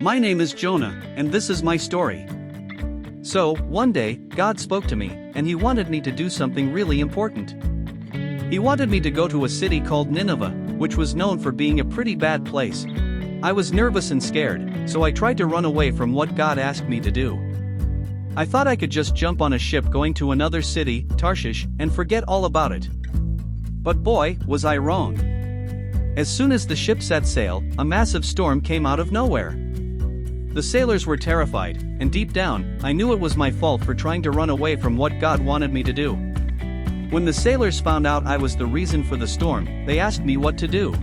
My name is Jonah, and this is my story. So, one day, God spoke to me, and He wanted me to do something really important. He wanted me to go to a city called Nineveh, which was known for being a pretty bad place. I was nervous and scared, so I tried to run away from what God asked me to do. I thought I could just jump on a ship going to another city, Tarshish, and forget all about it. But boy, was I wrong. As soon as the ship set sail, a massive storm came out of nowhere. The sailors were terrified, and deep down, I knew it was my fault for trying to run away from what God wanted me to do. When the sailors found out I was the reason for the storm, they asked me what to do.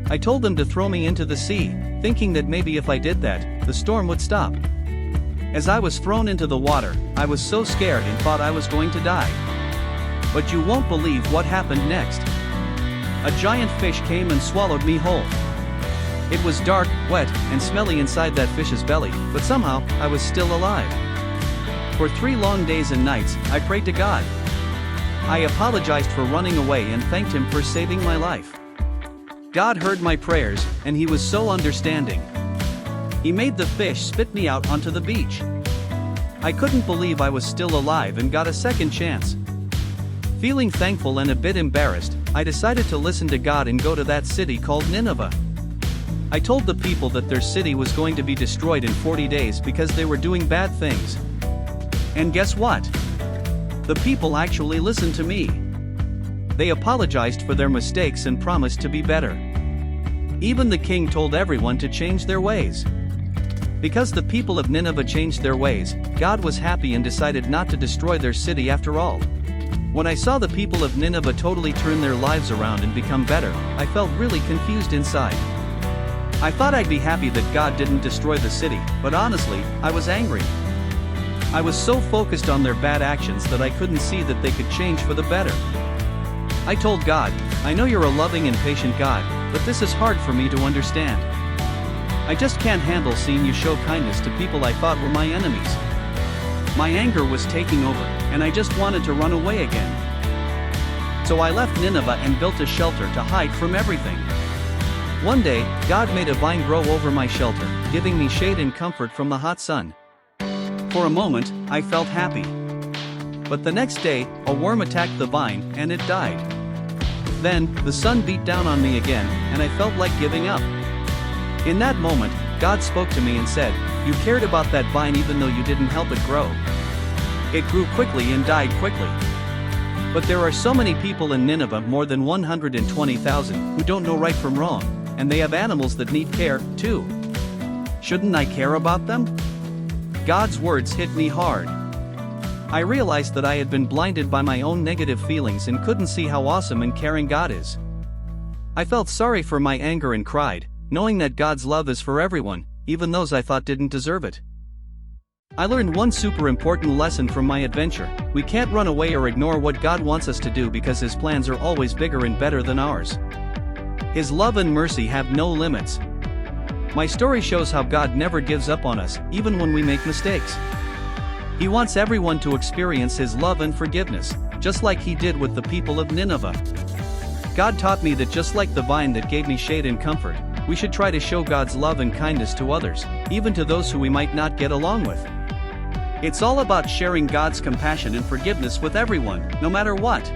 I told them to throw me into the sea, thinking that maybe if I did that, the storm would stop. As I was thrown into the water, I was so scared and thought I was going to die. But you won't believe what happened next. A giant fish came and swallowed me whole. It was dark, wet, and smelly inside that fish's belly, but somehow, I was still alive. For 3 long days and nights, I prayed to God. I apologized for running away and thanked Him for saving my life. God heard my prayers, and He was so understanding. He made the fish spit me out onto the beach. I couldn't believe I was still alive and got a second chance. Feeling thankful and a bit embarrassed, I decided to listen to God and go to that city called Nineveh. I told the people that their city was going to be destroyed in 40 days because they were doing bad things. And guess what? The people actually listened to me. They apologized for their mistakes and promised to be better. Even the king told everyone to change their ways. Because the people of Nineveh changed their ways, God was happy and decided not to destroy their city after all. When I saw the people of Nineveh totally turn their lives around and become better, I felt really confused inside. I thought I'd be happy that God didn't destroy the city, but honestly, I was angry. I was so focused on their bad actions that I couldn't see that they could change for the better. I told God, I know you're a loving and patient God, but this is hard for me to understand. I just can't handle seeing you show kindness to people I thought were my enemies. My anger was taking over, and I just wanted to run away again. So I left Nineveh and built a shelter to hide from everything. One day, God made a vine grow over my shelter, giving me shade and comfort from the hot sun. For a moment, I felt happy. But the next day, a worm attacked the vine, and it died. Then, the sun beat down on me again, and I felt like giving up. In that moment, God spoke to me and said, "You cared about that vine even though you didn't help it grow. It grew quickly and died quickly." But there are so many people in Nineveh, more than 120,000, who don't know right from wrong, and they have animals that need care, too. Shouldn't I care about them? God's words hit me hard. I realized that I had been blinded by my own negative feelings and couldn't see how awesome and caring God is. I felt sorry for my anger and cried, knowing that God's love is for everyone, even those I thought didn't deserve it. I learned one super important lesson from my adventure: we can't run away or ignore what God wants us to do because His plans are always bigger and better than ours. His love and mercy have no limits. My story shows how God never gives up on us, even when we make mistakes. He wants everyone to experience His love and forgiveness, just like He did with the people of Nineveh. God taught me that just like the vine that gave me shade and comfort, we should try to show God's love and kindness to others, even to those who we might not get along with. It's all about sharing God's compassion and forgiveness with everyone, no matter what.